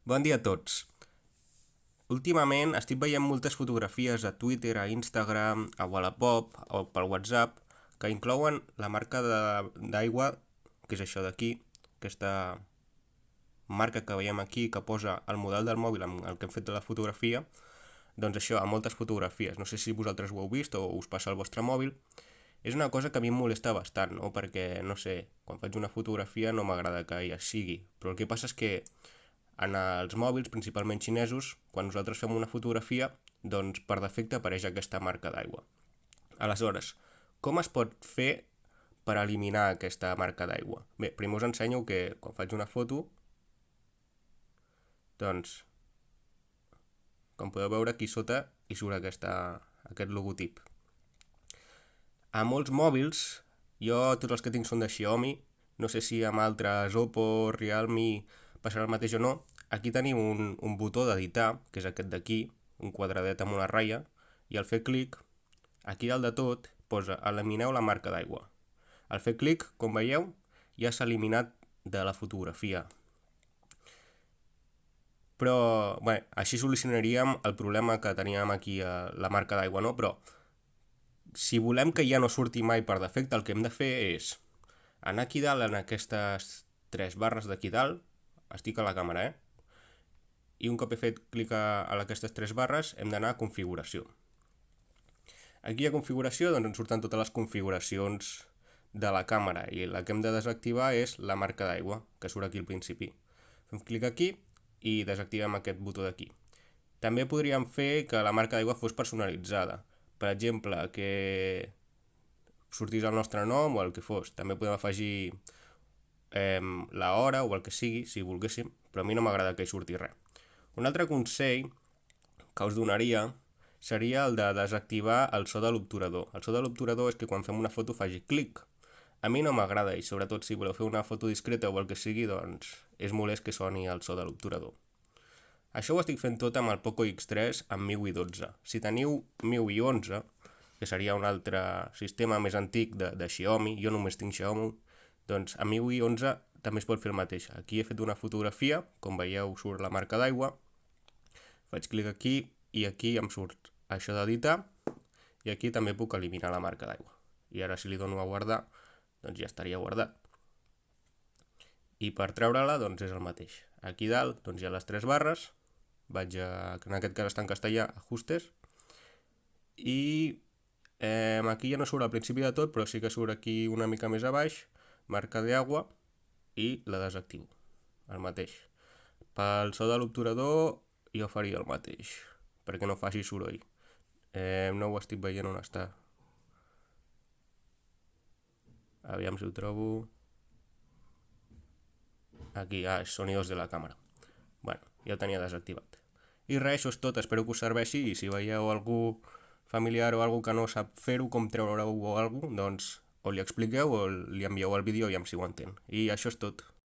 Bon dia a tots. Últimament estic veient moltes fotografies a Twitter, a Instagram, a Wallapop o pel WhatsApp que inclouen la marca d'aigua, que és això d'aquí, aquesta marca que veiem aquí que posa el model del mòbil amb el que hem fet de la fotografia, doncs això, a moltes fotografies. No sé si vosaltres ho heu vist o us passa al vostre mòbil. És una cosa que a mi em molesta bastant, no? Perquè, no sé, quan faig una fotografia no m'agrada que hi sigui, però el que passa és que en els mòbils, principalment xinesos, quan nosaltres fem una fotografia, doncs per defecte apareix aquesta marca d'aigua. Aleshores, com es pot fer per eliminar aquesta marca d'aigua? Bé, primer us ensenyo que quan faig una foto, doncs, com podeu veure aquí sota hi surt aquest logotip. A molts mòbils, jo tots els que tinc són de Xiaomi, no sé si amb altres Oppo, Realme passarà el mateix o no. Aquí tenim un botó d'editar, que és aquest d'aquí, un quadradet amb una ratlla, i al fer clic, aquí dalt de tot posa elimineu la marca d'aigua. Al fer clic, com veieu, ja s'ha eliminat de la fotografia. Però, bé, així solucionaríem el problema que teníem aquí a la marca d'aigua, no? Però si volem que ja no surti mai per defecte, el que hem de fer és anar aquí dalt en aquestes tres barres d'aquí dalt, estic a la càmera, i un cop he fet clic a aquestes tres barres hem d'anar a configuració. Aquí a configuració doncs ens surten totes les configuracions de la càmera i la que hem de desactivar és la marca d'aigua, que surt aquí al principi. Fem clic aquí i desactivem aquest botó d'aquí. També podríem fer que la marca d'aigua fos personalitzada. Per exemple, que sortís el nostre nom o el que fos. També podem afegir la hora o el que sigui, si volguéssim, però a mi no m'agrada que hi surti res. Un altre consell que us donaria seria el de desactivar el so de l'obturador. El so de l'obturador és que quan fem una foto faci clic. A mi no m'agrada i sobretot si voleu fer una foto discreta o el que sigui, doncs és molest que soni el so de l'obturador. Això ho estic fent tot amb el Poco X3 amb MIUI 12. Si teniu MIUI 11, que seria un altre sistema més antic de Xiaomi, jo només tinc Xiaomi, doncs a MIUI 11 també es pot fer el mateix. Aquí he fet una fotografia, com veieu surt la marca d'aigua, faig clic aquí i aquí em surt això d'editar i aquí també puc eliminar la marca d'aigua. I ara si li dono a guardar, doncs ja estaria guardat. I per treure-la doncs és el mateix. Aquí dalt doncs hi ha les tres barres, vaig en aquest cas està en castellà, ajustes, i aquí ja no surt al principi de tot, però sí que surt aquí una mica més a baix, marca d'aigua, i la desactivo, el mateix. Pel so de l'obturador jo faria el mateix, perquè no faci soroll. No ho estic veient on està. Aviam si ho trobo. Aquí, és sonidos de la càmera. Bueno, ja el tenia desactivat. I res, això és tot, espero que us serveixi i si veieu algú familiar o algú que no sap fer-ho, com treure-ho o alguna cosa, doncs o li expliqueu o li envieu el vídeo i si ho entén. I això és tot.